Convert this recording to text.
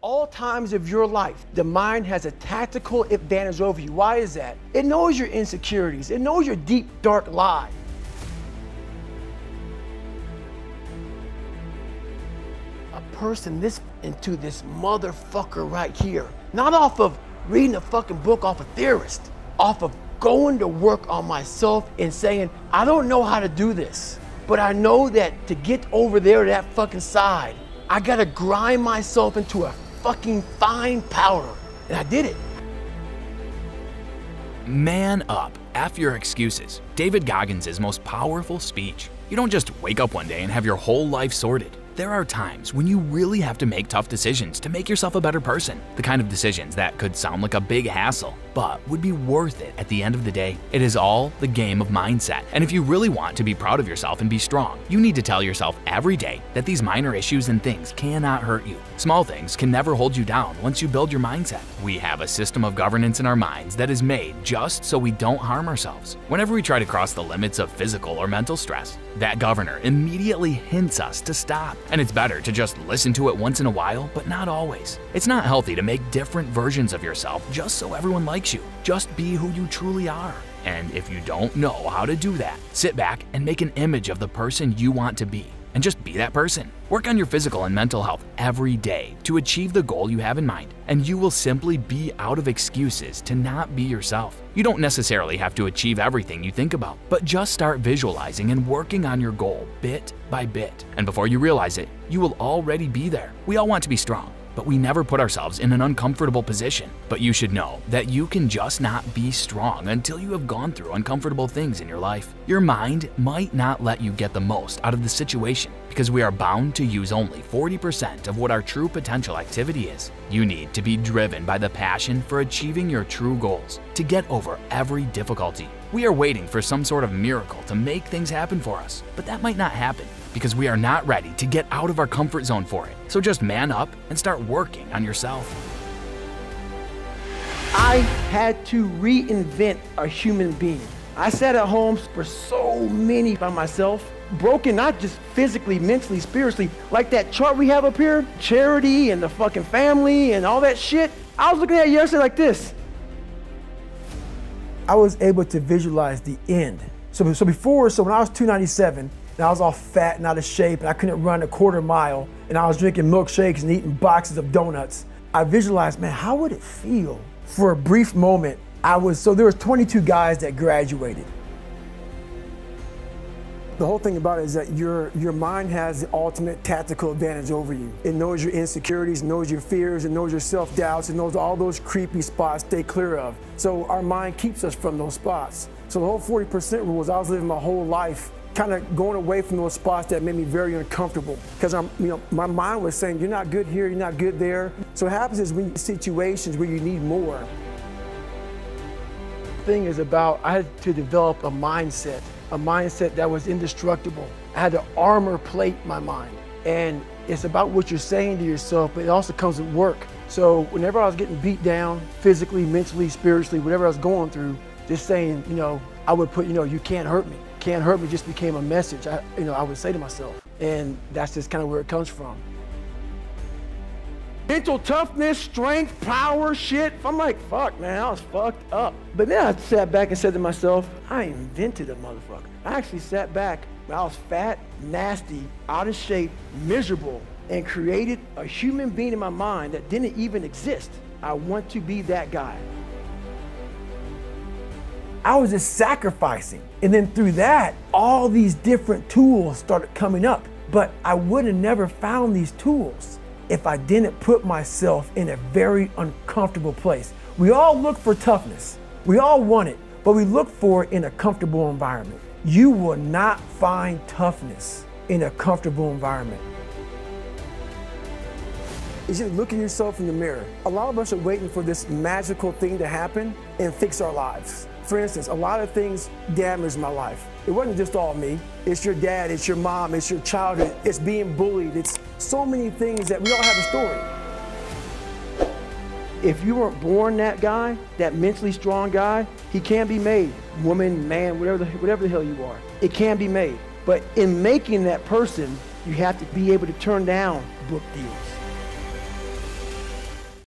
all times of your life, the mind has a tactical advantage over you. Why is that? It knows your insecurities. It knows your deep, dark lie. A person this into this motherfucker right here, not off of reading a fucking book off a theorist, off of going to work on myself and saying, I don't know how to do this, but I know that to get over there to that fucking side, I gotta grind myself into a fucking fine powder. And I did it. Man up. F your excuses. David Goggins' most powerful speech. You don't just wake up one day and have your whole life sorted. There are times when you really have to make tough decisions to make yourself a better person. The kind of decisions that could sound like a big hassle, but would be worth it at the end of the day. It is all the game of mindset. And if you really want to be proud of yourself and be strong, you need to tell yourself every day that these minor issues and things cannot hurt you. Small things can never hold you down once you build your mindset. We have a system of governance in our minds that is made just so we don't harm ourselves. Whenever we try to cross the limits of physical or mental stress, that governor immediately hints us to stop. And it's better to just listen to it once in a while, but not always. It's not healthy to make different versions of yourself just so everyone likes you. Just be who you truly are. And if you don't know how to do that, sit back and make an image of the person you want to be. And just be that person. Work on your physical and mental health every day to achieve the goal you have in mind, and you will simply be out of excuses to not be yourself. You don't necessarily have to achieve everything you think about, but just start visualizing and working on your goal bit by bit. And before you realize it, you will already be there. We all want to be strong, but we never put ourselves in an uncomfortable position. But you should know that you can just not be strong until you have gone through uncomfortable things in your life. Your mind might not let you get the most out of the situation because we are bound to use only 40% of what our true potential activity is. You need to be driven by the passion for achieving your true goals to get over every difficulty. We are waiting for some sort of miracle to make things happen for us, but that might not happen because we are not ready to get out of our comfort zone for it. So just man up and start working on yourself. I had to reinvent a human being. I sat at home for so many by myself, broken not just physically, mentally, spiritually, like that chart we have up here, charity and the fucking family and all that shit. I was looking at it yesterday like this. I was able to visualize the end. So when I was 297, and I was all fat and out of shape, and I couldn't run a quarter mile, and I was drinking milkshakes and eating boxes of donuts, I visualized, man, how would it feel? For a brief moment, so there was 22 guys that graduated. The whole thing about it is that your mind has the ultimate tactical advantage over you. It knows your insecurities, knows your fears, it knows your self-doubts, it knows all those creepy spots stay clear of. So our mind keeps us from those spots. So the whole 40% rule is I was living my whole life kind of going away from those spots that made me very uncomfortable because my mind was saying, you're not good here, you're not good there. So what happens is when you situations where you need more. The thing is I had to develop a mindset that was indestructible. I had to armor plate my mind. And it's about what you're saying to yourself, but it also comes with work. So whenever I was getting beat down, physically, mentally, spiritually, whatever I was going through, just saying, I would put, you can't hurt me. Can't hurt me just became a message I would say to myself. And that's just kind of where it comes from. Mental toughness, strength, power, shit. I'm like, fuck, man, I was fucked up. But then I sat back and said to myself, I invented a motherfucker. I actually sat back when I was fat, nasty, out of shape, miserable, and created a human being in my mind that didn't even exist. I want to be that guy. I was just sacrificing. And then through that, all these different tools started coming up. But I would have never found these tools if I didn't put myself in a very uncomfortable place. We all look for toughness. We all want it, but we look for it in a comfortable environment. You will not find toughness in a comfortable environment. Is just look at yourself in the mirror. A lot of us are waiting for this magical thing to happen and fix our lives. For instance, a lot of things damaged my life. It wasn't just all me. It's your dad, it's your mom, it's your childhood, it's being bullied. It's so many things that we all have a story. If you weren't born that guy, that mentally strong guy, he can be made. Woman, man, whatever the hell you are, it can be made. But in making that person, you have to be able to turn down book deals.